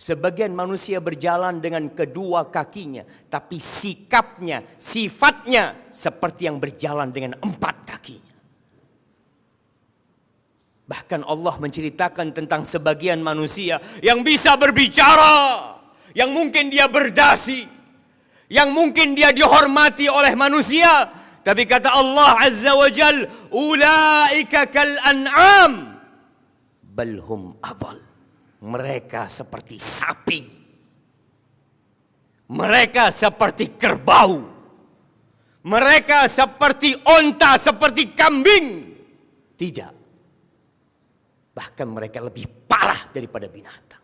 Sebagian manusia berjalan dengan kedua kakinya, tapi sikapnya, sifatnya seperti yang berjalan dengan 4 kakinya. Bahkan Allah menceritakan tentang sebagian manusia yang bisa berbicara, yang mungkin dia berdasi, yang mungkin dia dihormati oleh manusia. Tapi kata Allah Azza wa Jal, ulaika kal an'am bal hum adall. Mereka seperti sapi. Mereka seperti kerbau. Mereka seperti onta, seperti kambing. Tidak. Bahkan mereka lebih parah daripada binatang.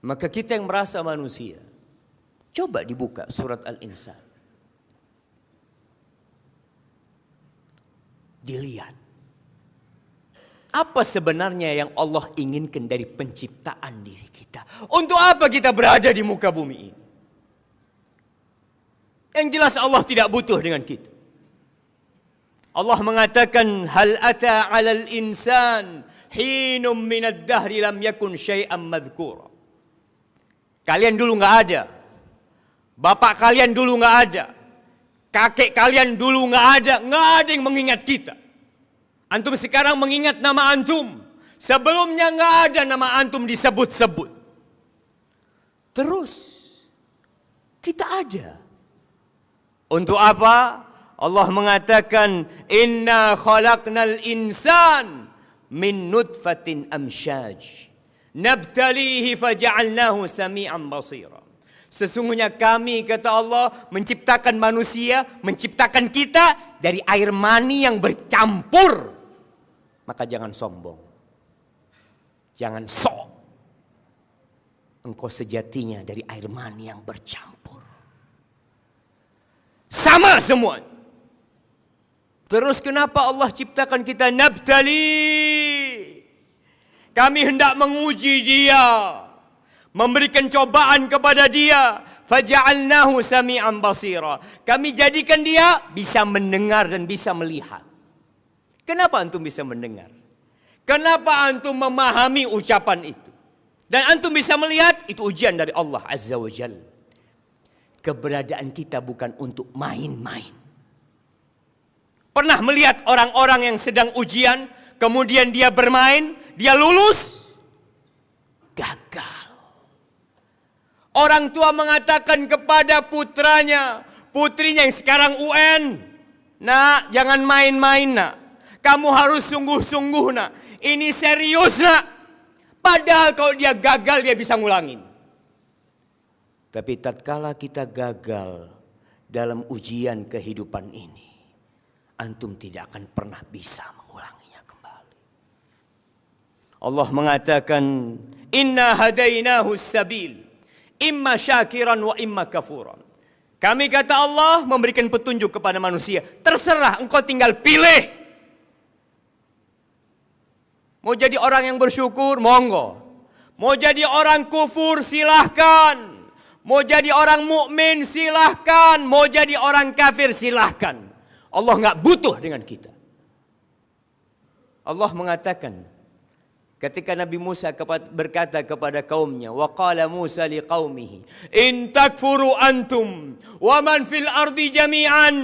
Maka kita yang merasa manusia, coba dibuka surat Al-Insan. Dilihat. Apa sebenarnya yang Allah inginkan dari penciptaan diri kita? Untuk apa kita berada di muka bumi ini? Yang jelas Allah tidak butuh dengan kita. Allah mengatakan, hal ata 'alal insan hinum minad dahri lam yakun syai'an madhkura. Kalian dulu enggak ada. Bapak kalian dulu enggak ada. Kakek kalian dulu enggak ada yang mengingat kita. Antum sekarang mengingat nama antum. Sebelumnya enggak ada nama antum disebut-sebut. Terus kita ada. Untuk apa? Allah mengatakan, inna khalaqnal insan min nutfatin amsyaj nabtalihi faja'alnahu sami'an basira. Sesungguhnya kami, kata Allah, menciptakan manusia, menciptakan kita dari air mani yang bercampur. Maka jangan sombong. Jangan sok. Engkau sejatinya dari air mani yang bercampur. Sama semua. Terus kenapa Allah ciptakan kita nabtali? Kami hendak menguji dia. Memberikan cobaan kepada dia. Faja'alnahu sami'an basira. Kami jadikan dia bisa mendengar dan bisa melihat. Kenapa antum bisa mendengar? Kenapa antum memahami ucapan itu? Dan antum bisa melihat, itu ujian dari Allah Azza wa Jalla. Keberadaan kita bukan untuk main-main. Pernah melihat orang-orang yang sedang ujian, kemudian dia bermain, dia lulus? Gagal. Orang tua mengatakan kepada putrinya yang sekarang UN, nak, jangan main-main nak. Kamu harus sungguh-sungguh nak. Ini serius nak. Padahal kalau dia gagal dia bisa ngulangin. Tapi tatkala kita gagal dalam ujian kehidupan ini, antum tidak akan pernah bisa mengulanginya kembali. Allah mengatakan, inna hadainahu sabil, imma syakiran wa imma kafuran. Kami, kata Allah, memberikan petunjuk kepada manusia. Terserah, engkau tinggal pilih. Mau jadi orang yang bersyukur, monggo. Mau jadi orang kufur, silahkan. Mau jadi orang mukmin, silahkan. Mau jadi orang kafir, silahkan. Allah nggak butuh dengan kita. Allah mengatakan, ketika Nabi Musa berkata kepada kaumnya, wa qala Musa liqaumihi, in takfuru antum wa man fil ardi jami'an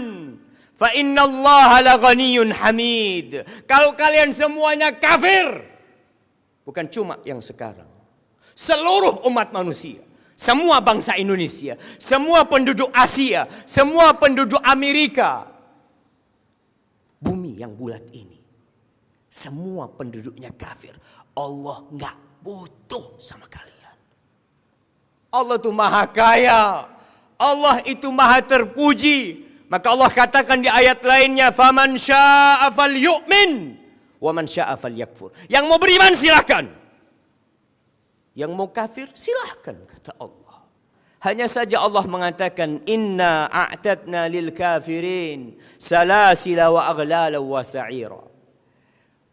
fa innallaha laghaniyyun hamid. Kalau kalian semuanya kafir, bukan cuma yang sekarang, seluruh umat manusia, semua bangsa Indonesia, semua penduduk Asia, semua penduduk Amerika, bumi yang bulat ini, semua penduduknya kafir. Allah nggak butuh sama kalian. Allah itu maha kaya. Allah itu maha terpuji. Maka Allah katakan di ayat lainnya, faman syaa'a falyu'min wa man syaa'a falyakfur. Yang mau beriman silakan. Yang mau kafir silakan, kata Allah. Hanya saja Allah mengatakan, inna a'tadna lil kafirin salasila wa aghlala wa sa'ira.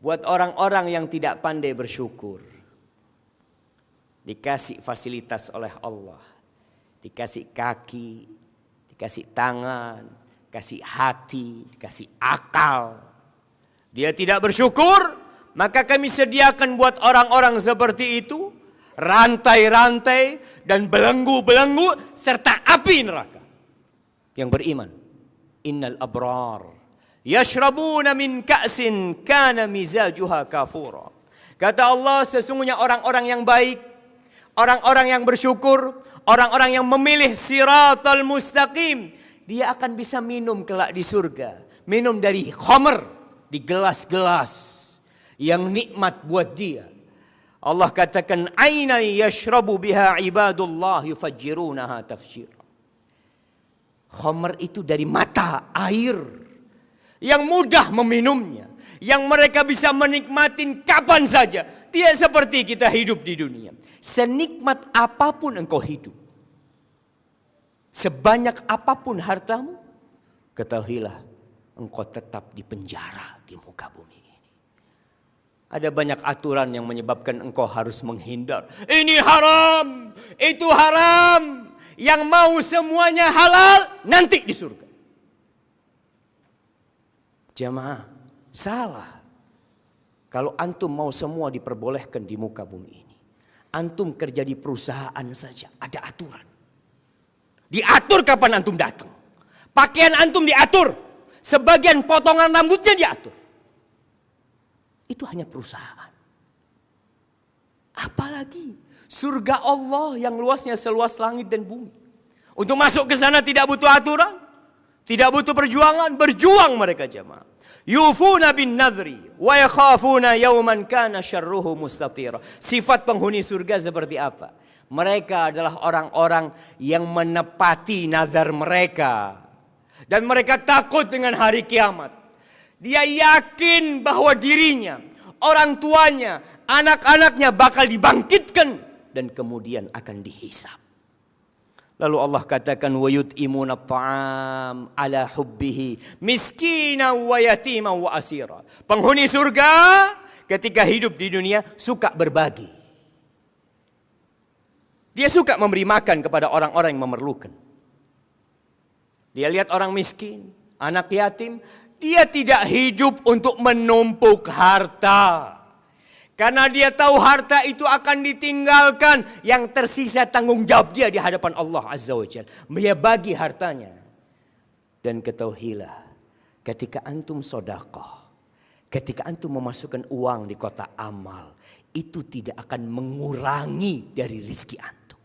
Buat orang-orang yang tidak pandai bersyukur, dikasih fasilitas oleh Allah, dikasih kaki, dikasih tangan, dikasih hati, dikasih akal. Dia tidak bersyukur, maka kami sediakan buat orang-orang seperti itu rantai-rantai dan belenggu-belenggu serta api neraka. Yang beriman, innal abrar yashrabuna min ka'sin kana mizajuha kafura. Kata Allah, sesungguhnya orang-orang yang baik, orang-orang yang bersyukur, orang-orang yang memilih siratal mustaqim, dia akan bisa minum kelak di surga. Minum dari khamr, di gelas-gelas yang nikmat buat dia. Allah katakan, aina yashrabu biha ibadullah yufajjirunaha tafjira. Khamr itu dari mata, air yang mudah meminumnya, yang mereka bisa menikmatin kapan saja. Tidak seperti kita hidup di dunia. Senikmat apapun engkau hidup, sebanyak apapun hartamu, ketahuilah engkau tetap di penjara di muka bumi ini. Ada banyak aturan yang menyebabkan engkau harus menghindar. Ini haram, itu haram. Yang mau semuanya halal nanti di surga. Jamaah, salah. Kalau antum mau semua diperbolehkan di muka bumi ini, antum kerja di perusahaan saja, ada aturan. Diatur kapan antum datang. Pakaian antum diatur. Sebagian potongan rambutnya diatur. Itu hanya perusahaan. Apalagi surga Allah yang luasnya seluas langit dan bumi. Untuk masuk ke sana tidak butuh aturan, tidak butuh perjuangan, berjuang mereka jemaah. Yufuna bin nadri wa yakhafuna yawman kana syarruhu mustatira. Sifat penghuni surga seperti apa? Mereka adalah orang-orang yang menepati nazar mereka. Dan mereka takut dengan hari kiamat. Dia yakin bahwa dirinya, orang tuanya, anak-anaknya bakal dibangkitkan dan kemudian akan dihisab. Lalu Allah katakan, wa yut'imuna at'am ala hubbihi miskina wa yatima wa asira. Penghuni surga ketika hidup di dunia suka berbagi. Dia suka memberi makan kepada orang-orang yang memerlukan. Dia lihat orang miskin, anak yatim, dia tidak hidup untuk menumpuk harta. Karena dia tahu harta itu akan ditinggalkan. Yang tersisa tanggung jawab dia di hadapan Allah Azza wa Jalla. Dia bagi hartanya. Dan ketahuilah, ketika antum sedekah, ketika antum memasukkan uang di kotak amal, itu tidak akan mengurangi dari rezeki antum.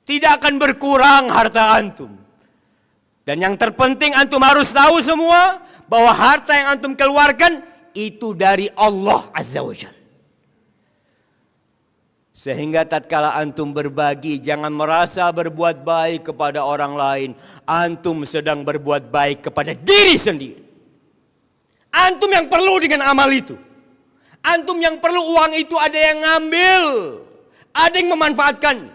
Tidak akan berkurang harta antum. Dan yang terpenting antum harus tahu semua bahwa harta yang antum keluarkan itu dari Allah Azza wa Jalla. Sehingga tatkala antum berbagi, jangan merasa berbuat baik kepada orang lain. Antum sedang berbuat baik kepada diri sendiri. Antum yang perlu dengan amal itu. Antum yang perlu uang itu ada yang ngambil, ada yang memanfaatkan.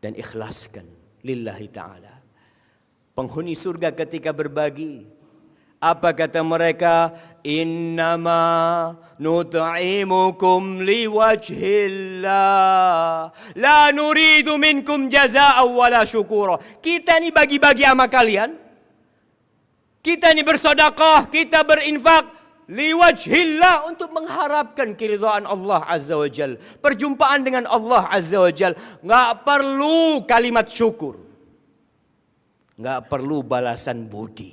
Dan ikhlaskan lillahi ta'ala. Penghuni surga ketika berbagi, apa kata mereka? Innama nut'imukum liwajhillah. La nuridu minkum jazaa'a wala syukura. Kita ini bagi-bagi sama kalian. Kita ini bersedekah, kita berinfak liwajhillah, untuk mengharapkan keridhaan Allah Azza wa Jalla. Perjumpaan dengan Allah Azza wa Jalla. Nggak perlu kalimat syukur. Nggak perlu balasan budi.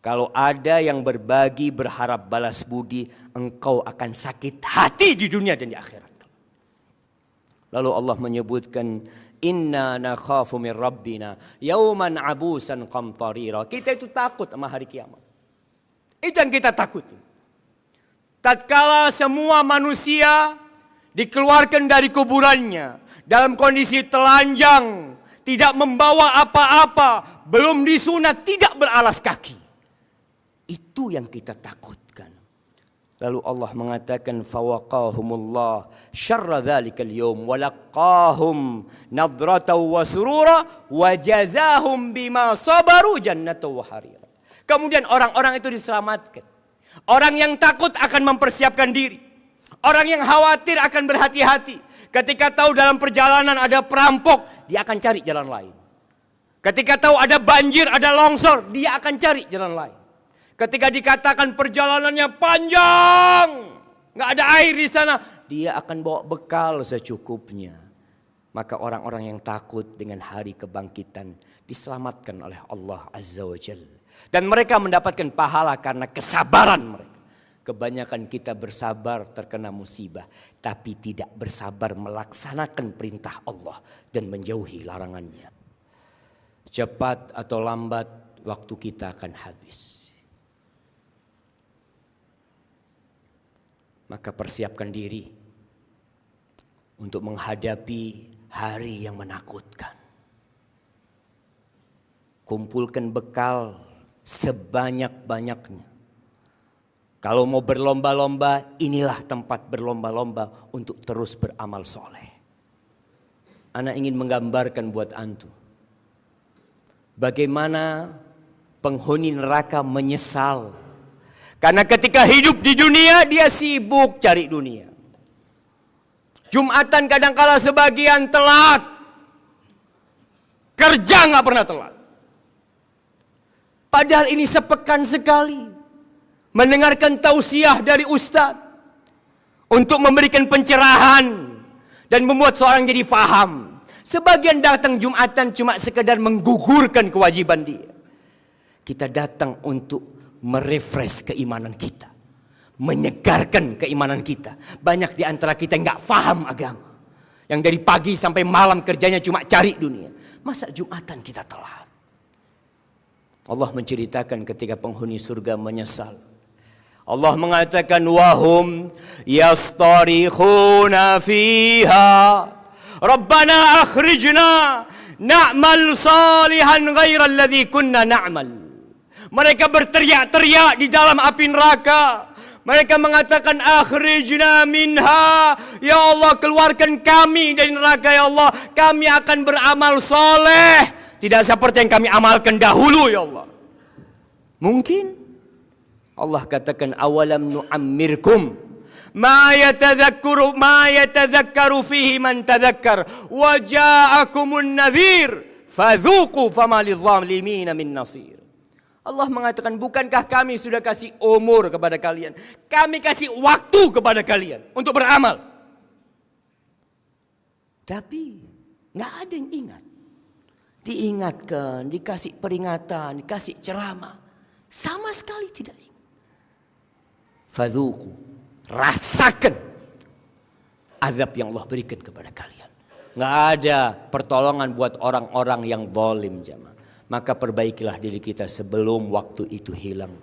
Kalau ada yang berbagi berharap balas budi, engkau akan sakit hati di dunia dan di akhirat. Lalu Allah menyebutkan, inna nakhafu min rabbina yauman abusan qamtarira. Kita itu takut sama hari kiamat. Itu yang kita takuti. Tatkala semua manusia dikeluarkan dari kuburannya dalam kondisi telanjang, tidak membawa apa-apa, belum disunat, tidak beralas kaki. Itu yang kita takutkan. Lalu Allah mengatakan, fawaqahumullah syarra dzalikal yaum wa laqahum nadratan wa surura wa jazahum bima sabaru jannatan wa harira. Kemudian orang-orang itu diselamatkan. Orang yang takut akan mempersiapkan diri. Orang yang khawatir akan berhati-hati. Ketika tahu dalam perjalanan ada perampok, dia akan cari jalan lain. Ketika tahu ada banjir, ada longsor, dia akan cari jalan lain. Ketika dikatakan perjalanannya panjang, nggak ada air di sana, dia akan bawa bekal secukupnya. Maka orang-orang yang takut dengan hari kebangkitan diselamatkan oleh Allah Azza wa Jalla. Dan mereka mendapatkan pahala karena kesabaran mereka. Kebanyakan kita bersabar terkena musibah, tapi tidak bersabar melaksanakan perintah Allah dan menjauhi larangannya. Cepat atau lambat waktu kita akan habis. Maka persiapkan diri untuk menghadapi hari yang menakutkan. Kumpulkan bekal sebanyak-banyaknya. Kalau mau berlomba-lomba, inilah tempat berlomba-lomba untuk terus beramal soleh. Ana ingin menggambarkan buat antum bagaimana penghuni neraka menyesal. Karena ketika hidup di dunia, dia sibuk cari dunia. Jumatan kadangkala sebagian telat. Kerja nggak pernah telat. Padahal ini sepekan sekali. Mendengarkan tausiah dari ustadz. Untuk memberikan pencerahan. Dan membuat seorang jadi faham. Sebagian datang Jumatan cuma sekedar menggugurkan kewajiban dia. Kita datang untuk merefresh keimanan kita. Menyegarkan keimanan kita. Banyak di antara kita yang gak faham agama. Yang dari pagi sampai malam kerjanya cuma cari dunia. Masa Jumatan kita telat? Allah menceritakan ketika penghuni surga menyesal. Allah mengatakan wahum yastarikhuna fiha Rabbana akhrijna na'mal salihan ghaira alladhi kunna na'mal. Mereka berteriak-teriak di dalam api neraka. Mereka mengatakan akhrijna minha, ya Allah keluarkan kami dari neraka ya Allah, kami akan beramal soleh tidak seperti yang kami amalkan dahulu ya Allah. Mungkin Allah katakan awalam nu'ammirkum ma yatadzakkaru fihi man tadzakkar wa ja'akumun nadhir fadzuqu fama lidh-dhalimin min nasir. Allah mengatakan bukankah kami sudah kasih umur kepada kalian, kami kasih waktu kepada kalian untuk beramal, tapi nggak ada yang ingat. Diingatkan, dikasih peringatan, dikasih ceramah, sama sekali tidak ingat. Fadzuqu, rasakan azab yang Allah berikan kepada kalian. Nggak ada pertolongan buat orang-orang yang zalim jamaah. Maka perbaikilah diri kita sebelum waktu itu hilang.